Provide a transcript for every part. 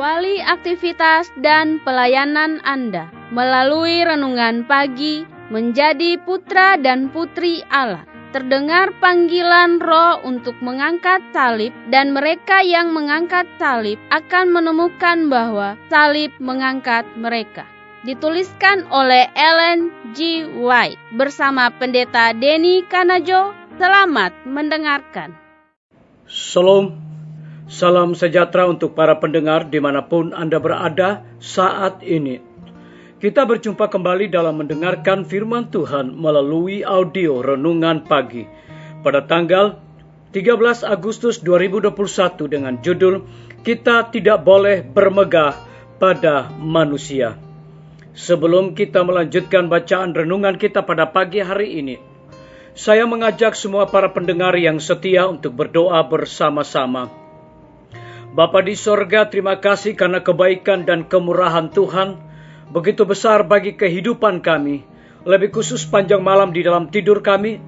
Awali aktivitas dan pelayanan Anda melalui renungan pagi menjadi putra dan putri Allah. Terdengar panggilan Roh untuk mengangkat salib, dan mereka yang mengangkat salib akan menemukan bahwa salib mengangkat mereka. Dituliskan oleh Ellen G. White bersama Pendeta Denny Kanajo. Selamat mendengarkan. Shalom, salam sejahtera untuk para pendengar dimanapun Anda berada saat ini. Kita berjumpa kembali dalam mendengarkan firman Tuhan melalui audio renungan pagi pada tanggal 13 Agustus 2021 dengan judul Kita Tidak Boleh Bermegah pada Manusia. Sebelum kita melanjutkan bacaan renungan kita pada pagi hari ini, saya mengajak semua para pendengar yang setia untuk berdoa bersama-sama. Bapa di sorga, terima kasih karena kebaikan dan kemurahan Tuhan begitu besar bagi kehidupan kami, lebih khusus panjang malam di dalam tidur kami,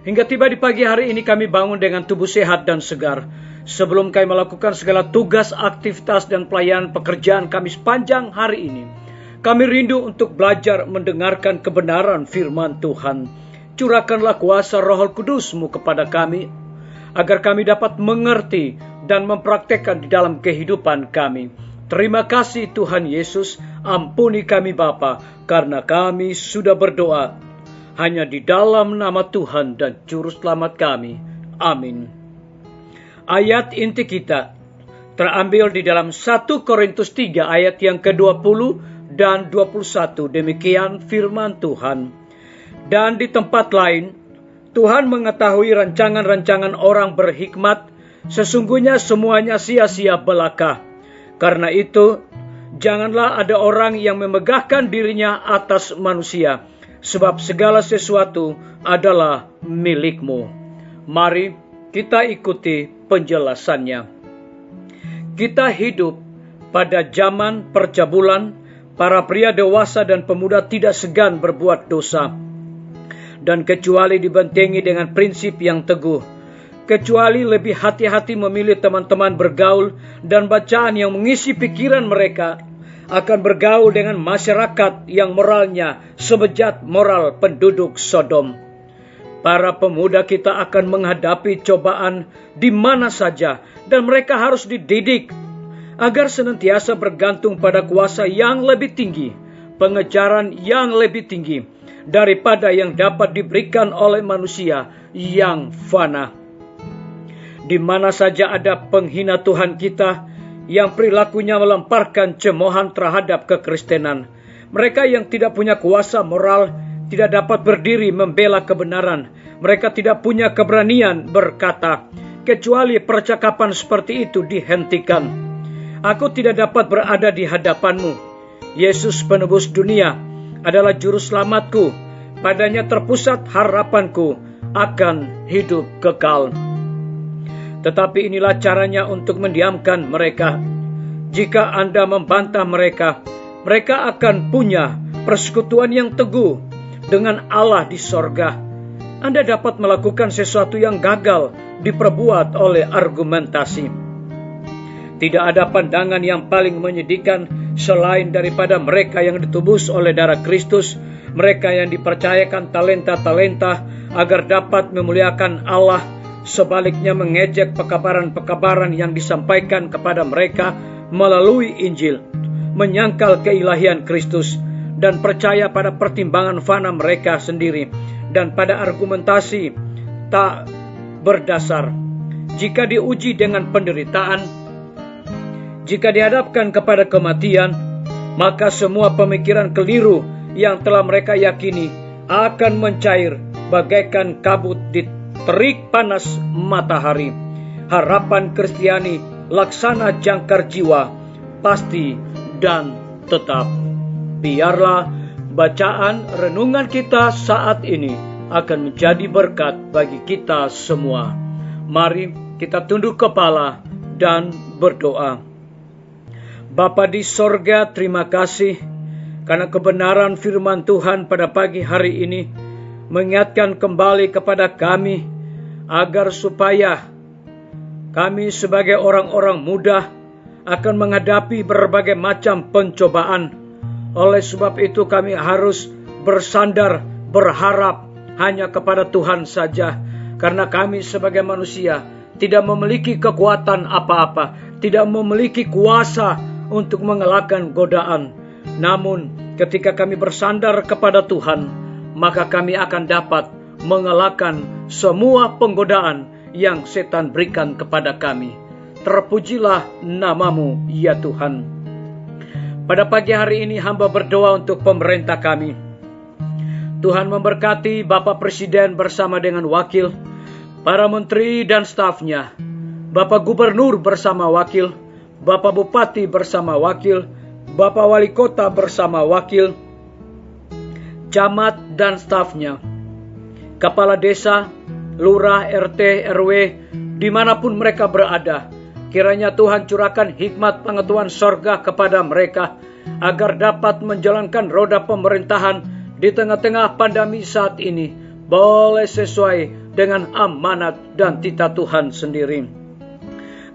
hingga tiba di pagi hari ini kami bangun dengan tubuh sehat dan segar. Sebelum kami melakukan segala tugas, aktivitas, dan pelayanan pekerjaan kami sepanjang hari ini, kami rindu untuk belajar mendengarkan kebenaran firman Tuhan. Curahkanlah kuasa Roh Kudus-Mu kepada kami, agar kami dapat mengerti dan mempraktekkan di dalam kehidupan kami. Terima kasih Tuhan Yesus, ampuni kami Bapa, karena kami sudah berdoa hanya di dalam nama Tuhan dan Juru Selamat kami. Amin. Ayat inti kita terambil di dalam 1 Korintus 3 ayat yang ke-20 dan 21. Demikian firman Tuhan. Dan di tempat lain, Tuhan mengetahui rancangan-rancangan orang berhikmat, sesungguhnya semuanya sia-sia belaka. Karena itu, janganlah ada orang yang memegahkan dirinya atas manusia, sebab segala sesuatu adalah milikmu. Mari kita ikuti penjelasannya. Kita hidup pada zaman percabulan, para pria dewasa dan pemuda tidak segan berbuat dosa, dan kecuali dibentengi dengan prinsip yang teguh, kecuali lebih hati-hati memilih teman-teman bergaul dan bacaan yang mengisi pikiran mereka, akan bergaul dengan masyarakat yang moralnya sebejat moral penduduk Sodom. Para pemuda kita akan menghadapi cobaan di mana saja, dan mereka harus dididik agar senantiasa bergantung pada kuasa yang lebih tinggi, pengejaran yang lebih tinggi daripada yang dapat diberikan oleh manusia yang fana. Di mana saja ada penghina Tuhan kita yang perilakunya melemparkan cemoohan terhadap kekristenan. Mereka yang tidak punya kuasa moral tidak dapat berdiri membela kebenaran. Mereka tidak punya keberanian berkata, kecuali percakapan seperti itu dihentikan. Aku tidak dapat berada di hadapanmu. Yesus penebus dunia adalah juru selamatku. Padanya terpusat harapanku akan hidup kekal. Tetapi inilah caranya untuk mendiamkan mereka. Jika Anda membantah mereka, mereka akan punya persekutuan yang teguh dengan Allah di sorga. Anda dapat melakukan sesuatu yang gagal diperbuat oleh argumentasi. Tidak ada pandangan yang paling menyedihkan selain daripada mereka yang ditebus oleh darah Kristus, mereka yang dipercayakan talenta-talenta agar dapat memuliakan Allah, sebaliknya mengejek pekabaran-pekabaran yang disampaikan kepada mereka melalui Injil, menyangkal keilahian Kristus, dan percaya pada pertimbangan fana mereka sendiri dan pada argumentasi tak berdasar. Jika diuji dengan penderitaan, jika dihadapkan kepada kematian, maka semua pemikiran keliru yang telah mereka yakini akan mencair bagaikan kabut di terik panas matahari. Harapan Kristiani laksana jangkar jiwa, pasti dan tetap. Biarlah bacaan renungan kita saat ini akan menjadi berkat bagi kita semua. Mari kita tunduk kepala dan berdoa. Bapa di sorga, terima kasih karena kebenaran firman Tuhan pada pagi hari ini mengingatkan kembali kepada kami agar supaya kami sebagai orang-orang muda akan menghadapi berbagai macam pencobaan. Oleh sebab itu kami harus bersandar, berharap hanya kepada Tuhan saja. Karena kami sebagai manusia tidak memiliki kekuatan apa-apa, tidak memiliki kuasa untuk mengalahkan godaan. Namun ketika kami bersandar kepada Tuhan, maka kami akan dapat mengalahkan semua penggodaan yang setan berikan kepada kami. Terpujilah nama-Mu, ya Tuhan. Pada pagi hari ini hamba berdoa untuk pemerintah kami. Tuhan memberkati Bapak Presiden bersama dengan wakil, para menteri dan stafnya, Bapak Gubernur bersama wakil, Bapak Bupati bersama wakil, Bapak Wali Kota bersama wakil, camat dan stafnya, kepala desa, lurah, RT, RW, dimanapun mereka berada. Kiranya Tuhan curahkan hikmat pengetahuan sorga kepada mereka, agar dapat menjalankan roda pemerintahan di tengah-tengah pandemi saat ini, boleh sesuai dengan amanat dan titah Tuhan sendiri.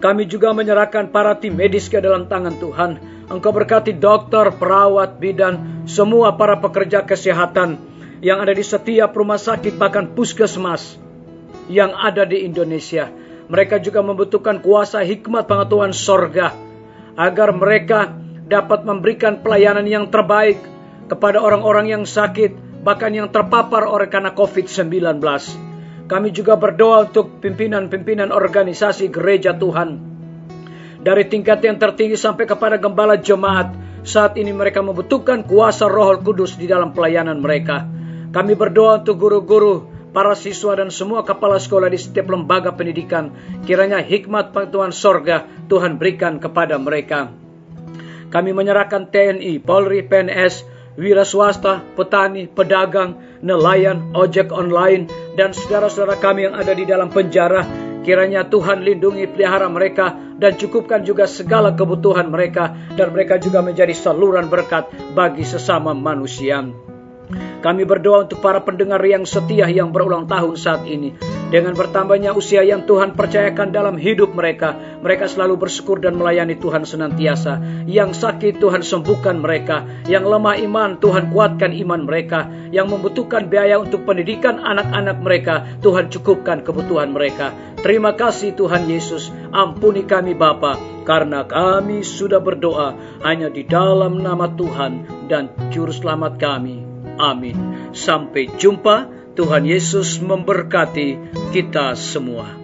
Kami juga menyerahkan para tim medis ke dalam tangan Tuhan. Engkau berkati dokter, perawat, bidan, semua para pekerja kesehatan yang ada di setiap rumah sakit, bahkan puskesmas yang ada di Indonesia. Mereka juga membutuhkan kuasa hikmat pengetahuan sorga, agar mereka dapat memberikan pelayanan yang terbaik kepada orang-orang yang sakit, bahkan yang terpapar oleh karena COVID-19. Kami juga berdoa untuk pimpinan-pimpinan organisasi gereja Tuhan, dari tingkat yang tertinggi sampai kepada gembala jemaat. Saat ini mereka membutuhkan kuasa Roh Kudus di dalam pelayanan mereka. Kami berdoa untuk guru-guru, para siswa dan semua kepala sekolah di setiap lembaga pendidikan. Kiranya hikmat pengetahuan sorga Tuhan berikan kepada mereka. Kami menyerahkan TNI, Polri, PNS, wira swasta, petani, pedagang, nelayan, ojek online, dan saudara-saudara kami yang ada di dalam penjara. Kiranya Tuhan lindungi, pelihara mereka, dan cukupkan juga segala kebutuhan mereka, dan mereka juga menjadi saluran berkat bagi sesama manusia. Kami berdoa untuk para pendengar yang setia yang berulang tahun saat ini. Dengan bertambahnya usia yang Tuhan percayakan dalam hidup mereka, mereka selalu bersyukur dan melayani Tuhan senantiasa. Yang sakit Tuhan sembuhkan mereka, yang lemah iman Tuhan kuatkan iman mereka, yang membutuhkan biaya untuk pendidikan anak-anak mereka, Tuhan cukupkan kebutuhan mereka. Terima kasih Tuhan Yesus, ampuni kami Bapa, karena kami sudah berdoa hanya di dalam nama Tuhan dan Juru Selamat kami. Amin. Sampai jumpa. Tuhan Yesus memberkati kita semua.